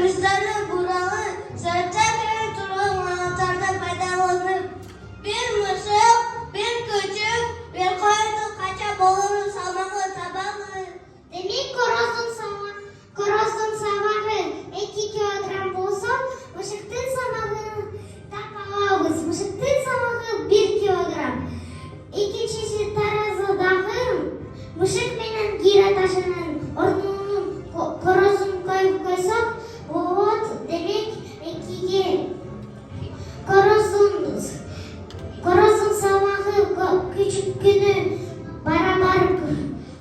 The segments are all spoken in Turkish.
Kılıçları buralı, serçe turun anahtarda faydalanıp bir mısır, bir küçük, bir koydu kaça bolunun sabahı sabahı. Demek korozun sabahı 2 kilogram bolsa, mışıktın sabahı tapağız. Mışıktın sabahı 1 kilogram. 2 çeşit tarazı dağım. Mışık menen gira taşının ornunun korozun koyup koysak, bolot demek 2'ye. Korozun sabahı küçük günü barabar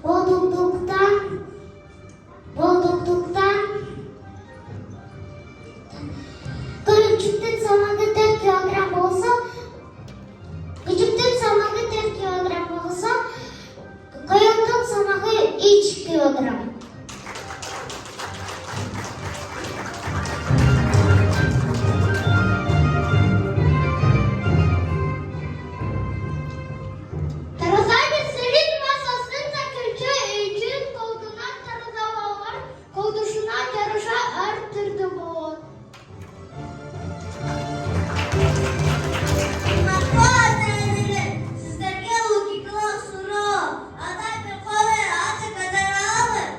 bolduktan küçüktün sabahı 4 kilogram olsa koyundun sabahı 3 kilogram. Tarazaydı serin masasında Türkçe için koltuğuna tarazavalar, kolduşuna yarışa artırdı bu. Sizlerge logikla soru. Aday bir konu artık kadar alır.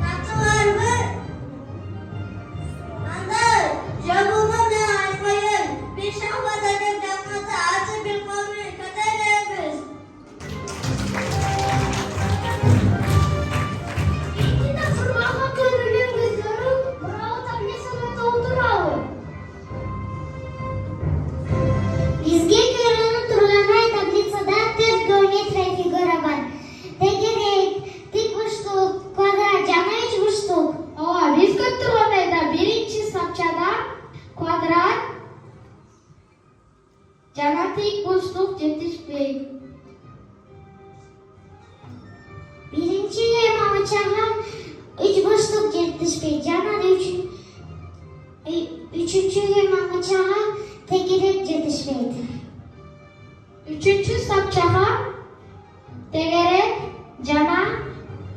Tatlı var mı? Anlar. Cevabımı ne açmayın. Bir şahmadanın yapması artık bir konu kadar veririz. İlkinde fırlamak gönüllü kızları bravo tablasını dolduralım. Bizge görünün turlanay tablitsada 4 geometrik figura var. Tekerek, dik burçluk, kvadrat, cana 3 burçluk. Ova, bizge turlanayda birinci sapçada kvadrat, cana tek burçluk yetişmeyi. Birinci mamaçaha 3 burçluk 75. Cana da 3. mamaçaha tekerek 75. Üçüncü sapçada tegerek, cana,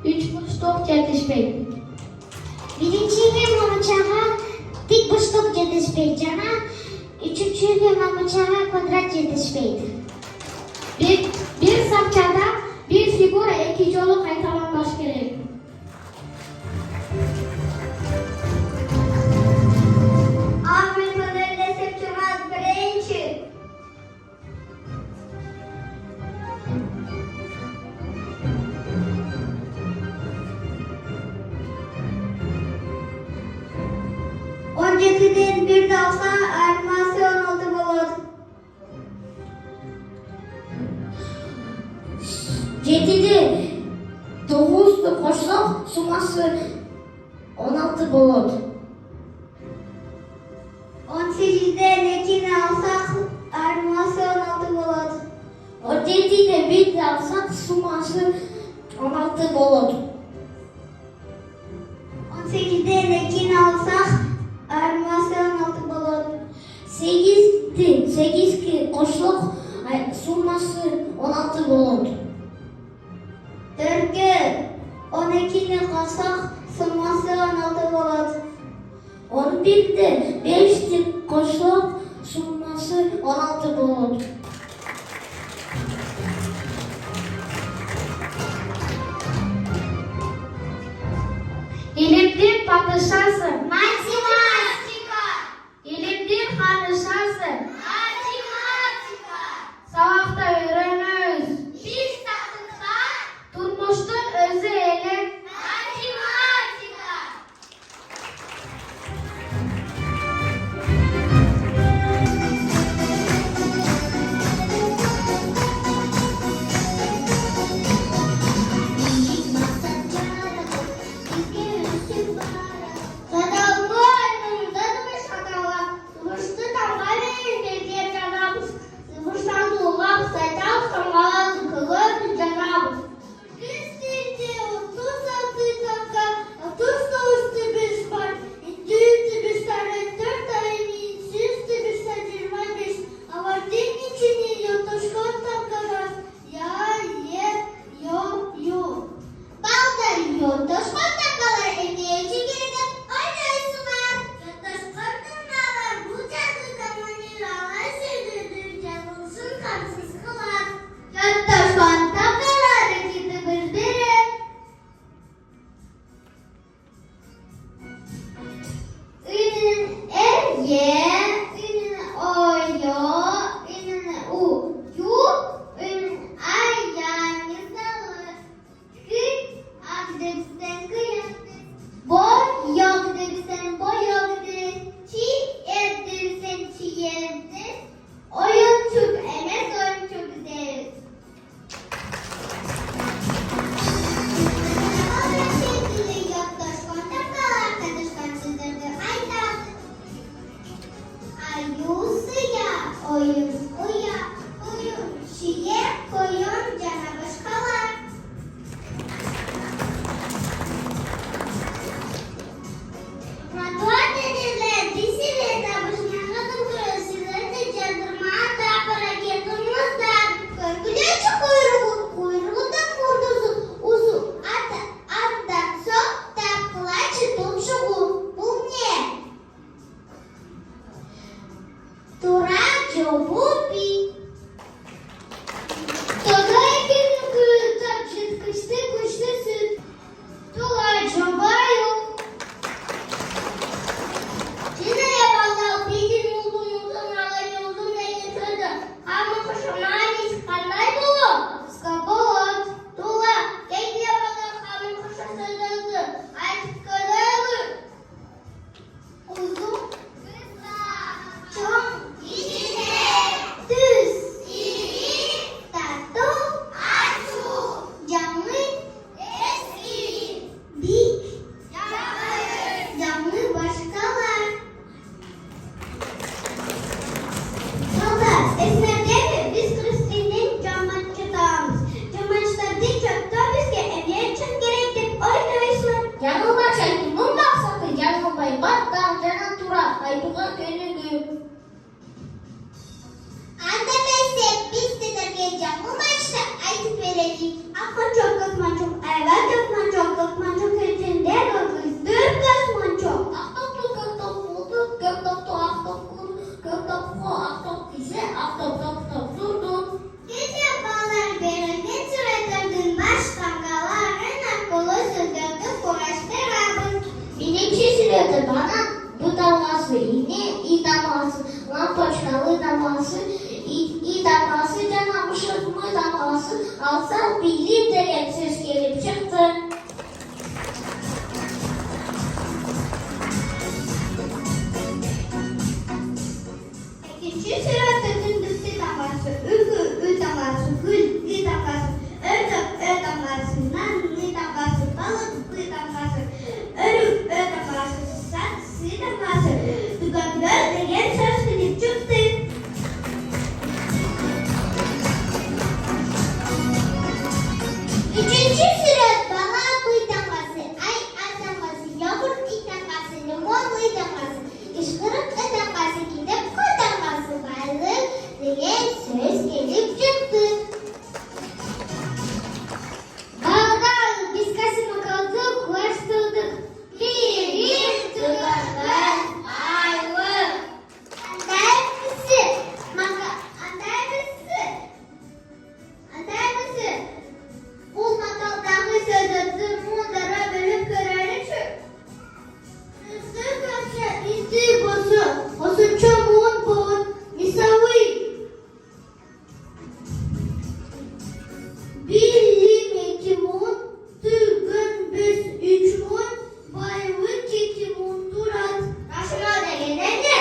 üç burçluk yetişmeyi. Birinci mamaçaha dik burçluk 75. Cana 3. mamaçaha kvadrat 75. Bir sapçada bir figura iki yolu kaytalanmış gerek. Ahmet Öner'le Septimat birinci. On yediden bir de olsa animasyon oldu bulur. 7'de 9'da koşsak suması 16 bulut. 18'de nekini alsak animasyon oldu bulur. 17'de bir de alsak suması 16 bulut. 18'de nekini alsak animasyon oldu bulur. 8 ki koşsak suması 16 bulut. 4'e 12'ni kalsak suması 16 bulur. 11'de 5'ti koşsak suması 16 bulut. İlimdir patışarsın, Matematika. ilimdir konuşarsın. Matematika. Sabahta öğreniriz. Biz tatlıkta Turmuştun özü elim. matematika. İlk masacada bizge üstün bara. Kadavul это банан, бутамасы, и тамасы, лампочка, лытамасы, и тамасы, жанамышык, мытамасы, алса, билип деген сөз келип чыкты. İkinci sırada gündüzü taması, ü taması, gül taması, ördek taması, nanlı taması, balık taması, örük taması, saksı taması, tükaklar degen söz gelip çıktı. Üçüncü sırada bana bıytaması, ay ataması, yoğurt itaması, limon itaması, ışkırık itaması, gidip koytaması balık diye söz gelip çıktı. Bağda biz kasıma kaldık, koşturduk. Bir tıkaklar ayvı. Anday mısın? Anday mısın? Anday mısın? Ул макалдағы сөздерді мұндара бөліп көрәлі чүк. Үсті көпші, үсті босы, осынча мұн бұн, мисауи. Билли меки мұн, түгін біз үч мұн, байвы кеті мұн тұрат. Ташыма дегенен не?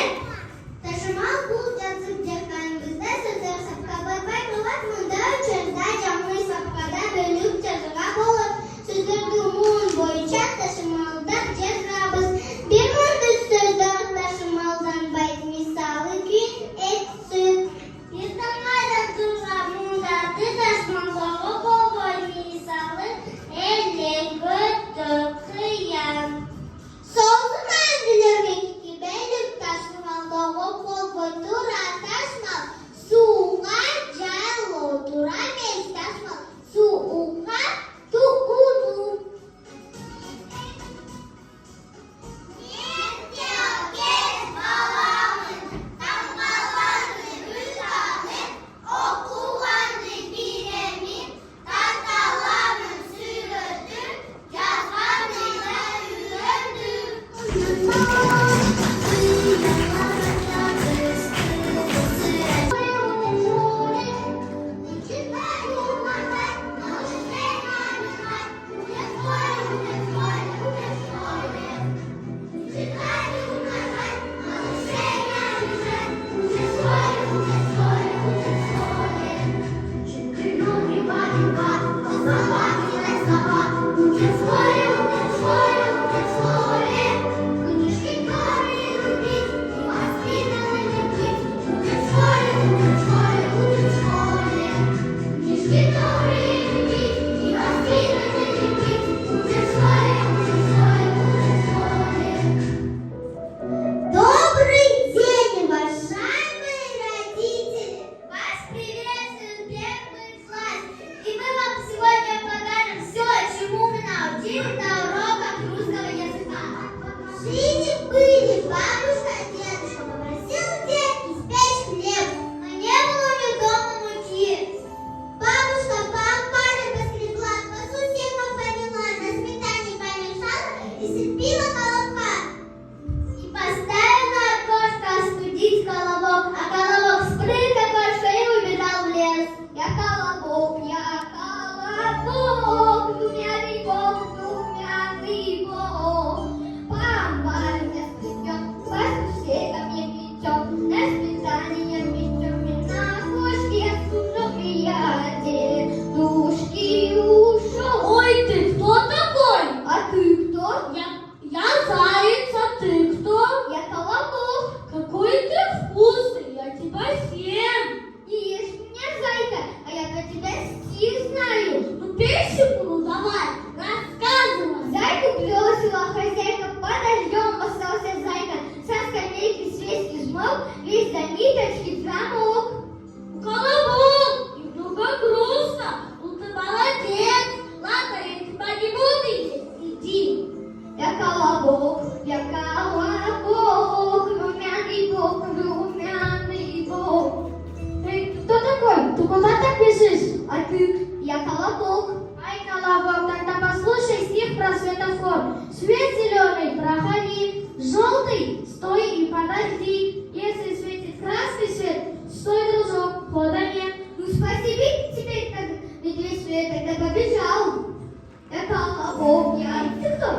Ташыма бұл жазып жаққанымызда сөздер сапқа барбай болат мұнда үшінда жаңлы сапқада бөліп жазуға болыр. Сөздерді мұн бойынша ташымалдап жазабыз. Bir мұнды сөздер ташымалдан байт мисалы күн етсі. Bir таңайдан тұрған мұндарды ташымалдағы болбой мисалы әлі көтті қиян. Солды мәнділерге бөліп ташымалдағы болбой тұра ташмал. Суға жайлы тұра мес ташмал. Суға туғыну. Мен кез баламын, таңғаланды үтамын, оқуғанды биремін, тарталамын сүйрөдім, жазғанды да үйрендім. Добрый день, уважаемые родители! Вас приветствует первый класс. И мы вам сегодня покажем все, чему мы научились на уроках русского языка. Жили-были бабушка и дедушка, попросил дед испечь хлеб, но не было ни дома муки. Бабушка по амбарам поскребла, по сусекам повела, на сметане помешала и слепила колобка. И поставила окошко остудить колобок, а колобок спрыг окошко и убежал в лес. Я колобок, румяный бог, по амбарам я скребем, по сусекам я мечом, на сметане я мечом, и на окошке я сужу приятель, душки ушел. Ой, ты кто такой? А ты кто? Я заяц, а ты кто? Я колобок. Какой ты вкусный, я тебя съем. Не ешь меня, зайка, а я про тебя стих знаю. Ну песенку, ну давай, рассказывай. Зайку бросила хозяйка, под дождем остался зайка. Со скамейки свечки жмок, весь до ниточки замок. Колобок, немного грустно, ну ты молодец. Ладно, я тебя не буду есть, иди. Я колобок, румяный бог. Эй, кто такой? Ты куда так бежишь? А ты? Я колобок. Ай, колобок, тогда послушай стих про светофор. Свет зеленый, проходи. Желтый, стой и подожди. Если светит красный свет, стой, дружок, хода нет. Ну спасибо, теперь так медведь тогда побежал. Я колобок, ты кто?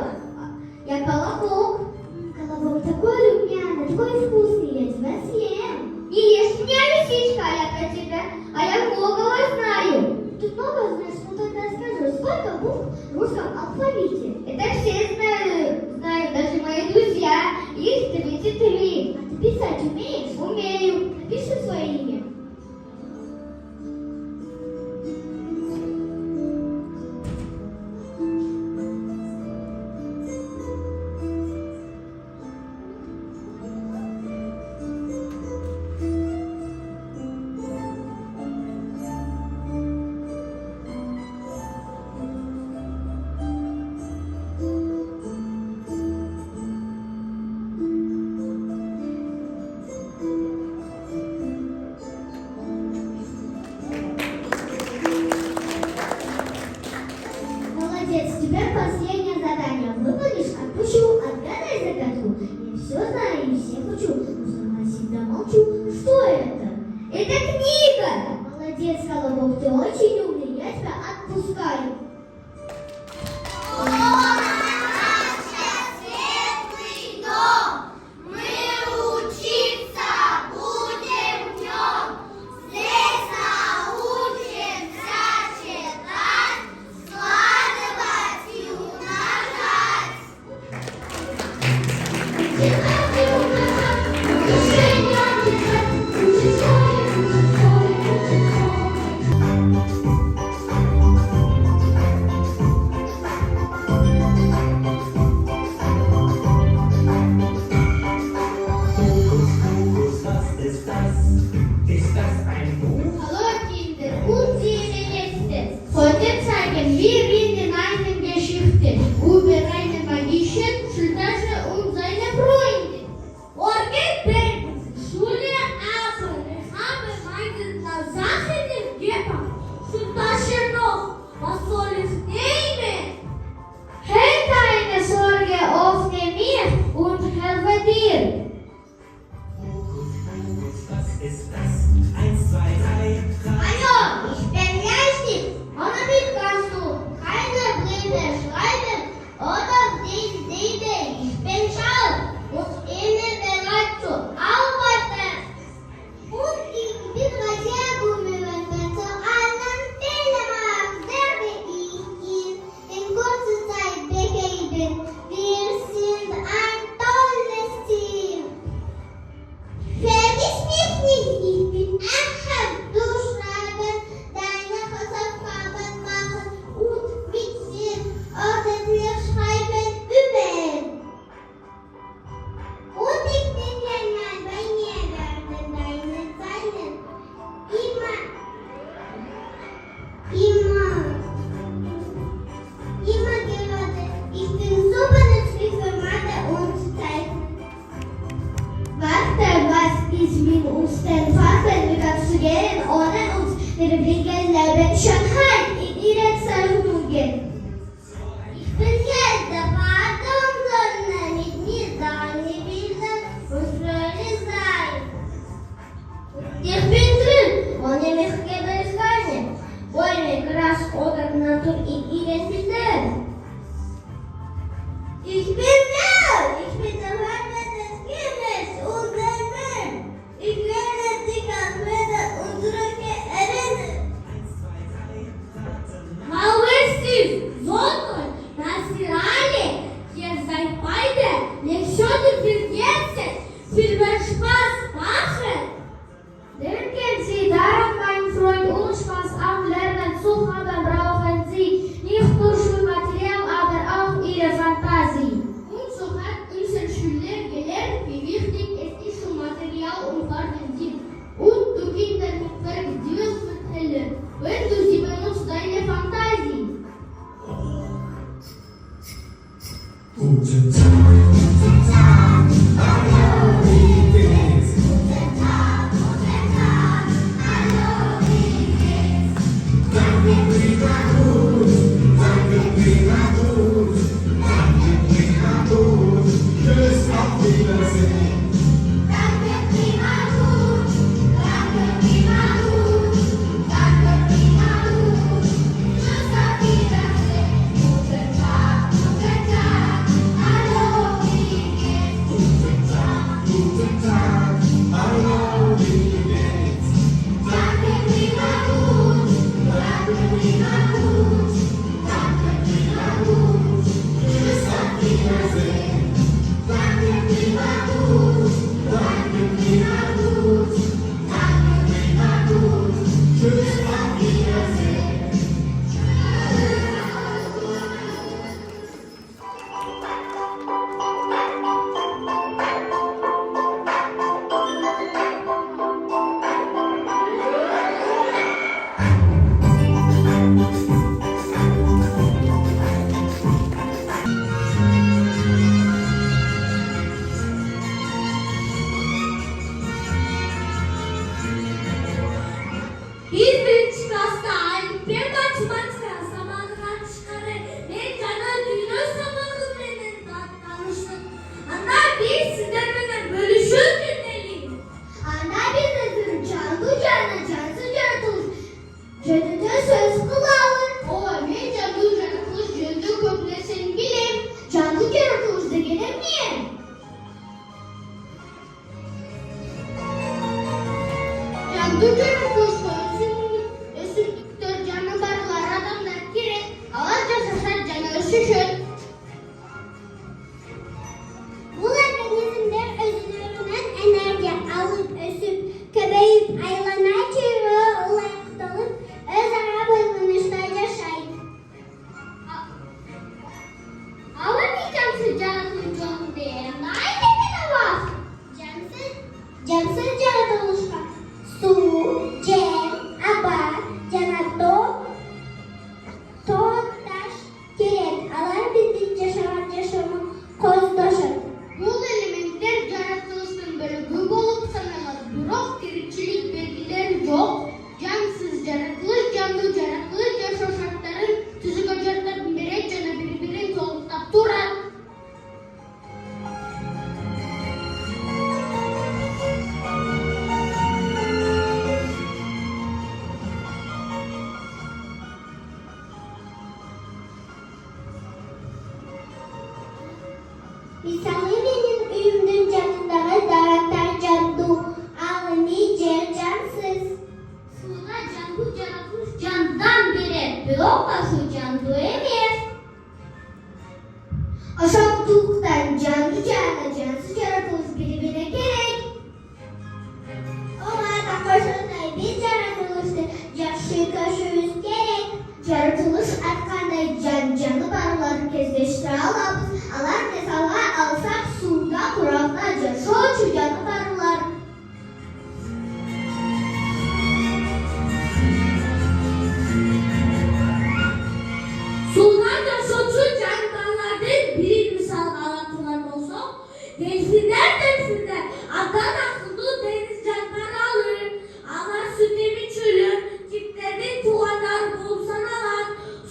Я колобок. Колобок такой румяный, такой вкусный, я тебя съем. Не ешь меня, лисичка, я про тебя, а я многого знаю. Ты много знаешь, ну тогда скажи, сколько букв в русском алфавите? Это все знают, даже мои друзья, их 33. А ты писать умеешь? Умею. Напиши свое имя. Молодец, теперь последнее задание. Выполнишь, отпущу, отгадай загадку. Я все знаю и все хочу, но сама всегда молчу. Что это? Это книга! Молодец, Колобок, ты очень умный, я тебя отпускаю. Heute zeigen wir Ihnen eine Geschichte über einen Magischen, Schultasche und seine Freunde. Schule aber, ich habe meine Sache nicht gepackt. Schultasche noch, was soll ich nehmen? Keine Sorge, öffne mir und helfe dir. Was ist das? 1, 2, 3, Hallo, ich bin Leistig. Ohne mich kannst du keine Briefe schreiben oder dich sehen. Ich bin schlau und immer bereit zu arbeiten. Und ich bin sehr bemüht, wenn zu allen Fehler macht, werde ich ihn in kurzer Zeit begeben. Wir sind ein tolles Team. Vergiss mich nicht, ich bin einfach durchschreiben, deine Hausaufgaben machen und mit dir ordentlich schreiben üben. Und ich bin genial, bei mir werden deine Zeilen immer gerade. Ich bin super nützlich für Mathe und Zeichen. Warte, was ist mit uns den Fachbildern zu gehen, ohne uns wir bringen Leben Schönheit in ihre Zeichnungen. Ich bin jetzt der Vater und Sonne, mit mir deine Bilder und fröhlich sein. Ich bin drin, ohne mich gäbe es keine Bäume, Gras oder Natur in ihren Bildern. Ich bin da, ich bin der Vater des Kindes und der Mensch. Ich werde dich an Wälder und Rücke erinnern. 1, 2, 3, How ist es? Sonntag, dass ihr alle hier seid beide. Lektionen für jetzt, viel mehr Spaß machen. Denken Sie daran, mein Freund, um Spaß am Lernen zu haben, brauchen Sie nicht nur Schulmaterial, aber auch Ihre Fantasie. Canlı yaratılışta ösüktür, canı barlar, adamlar gerek. Alan yaşasar canı ösüşür. Bu organizmler özlerinden enerji alıp ösüp, köpeyip, aylanay çığırı olayıktalıp, özara bölünüşler yaşayır. Alamayacağım sıcağını canı diye. Nerede bile var? Cansız yaratılışta su, cem, aba, canato, taş gerek. Alar bizim yaşamı kozdaşır. Bu elementler yaratılışın bölümü olup sanılır. Biroq tirikçilik belgileri yok. Cansız yaratılış, canlı yaratılış yaşam şartların tüzük ocaklarının biri canı birbirini toluqtab turar. Misali benim üyümdün canındağı dağıtlar candu, alemi cansız. Suda canlı yaratılış candan biri. Biroq başı canlı emez. Aşağıdıktan canlı cansız yaratılış birbirine gerek. Ona da koşulday biz yaratılıştı, yaşı koşuyuz gerek. Yaratılış arkanda canlı barları kezdeştire alabız. Alar mesela alsak suda kuraklarca çoğu canlı barlar. Sultanca soçu canlılardan bir misal anlatılan olsa, delfinler adan akıllı deniz canlıları alır. Ama sütemi çölür, tiplerini tuvalar bulsanalar,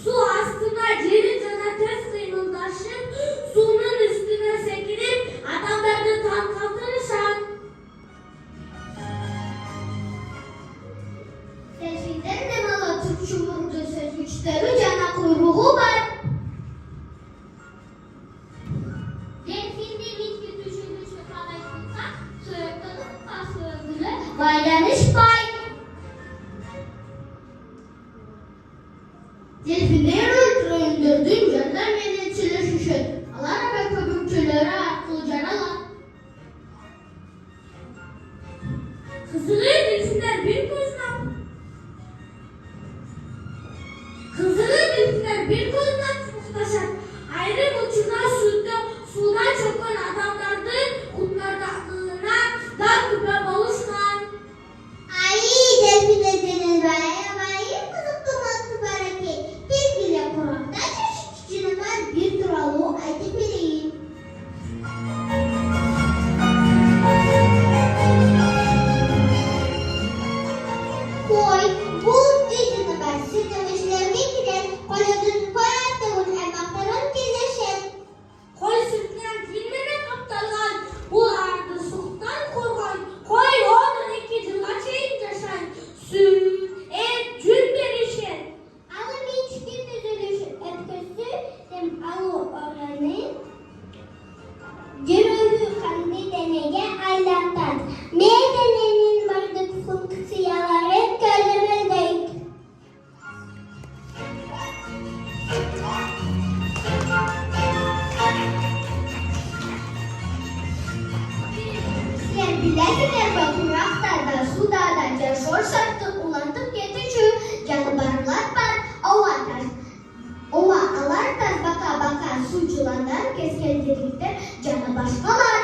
su astına ceri cana ters kıymıldaşır, suyun üstüne sekilip adamları tam kaldırırsan. Delfinden de mala Türkçü vurdu söz güçleri cana kuyruğu var. Delfinde bitki düşünmüş ve paylaşmışsa sığırtılık basılığını baylanış bay. Delfinler öldürdüğün canlar menetçiler şişir. Alar ve köpükçülere aklı canalar. Kızılı delfinler bir gözle muhteşem. Ayrı uçuna suda çokan adamlardır. Kutlarda aklına dar küpe balışkan. Ay delfinlerin bayı kızıklı matı baraki. Bir bile kurakta çeşit canavar bir duralı aydı bireyim. Koy, bu gücünü versin demişlerine gider. Koyadığın emakların birleşir. Koy sürtülen filmine kaptalan. Bu ardı soğuktan korkan. Koy onun iki cıla çeyinceşen. Süt, et, cül berişen. Alım hiçbir düzülüş etkisi dem alı oranı. Gürülü kandi deneye aylantan. Denenin varlık fonksiyaları gözlemizdeyiz. Sen bilesinler bakıraklarda, suda yaşor sartık, ulantıp yetişir. Canavarlar var, ova alar baka suculanlar, keskendilikte cana başkalar.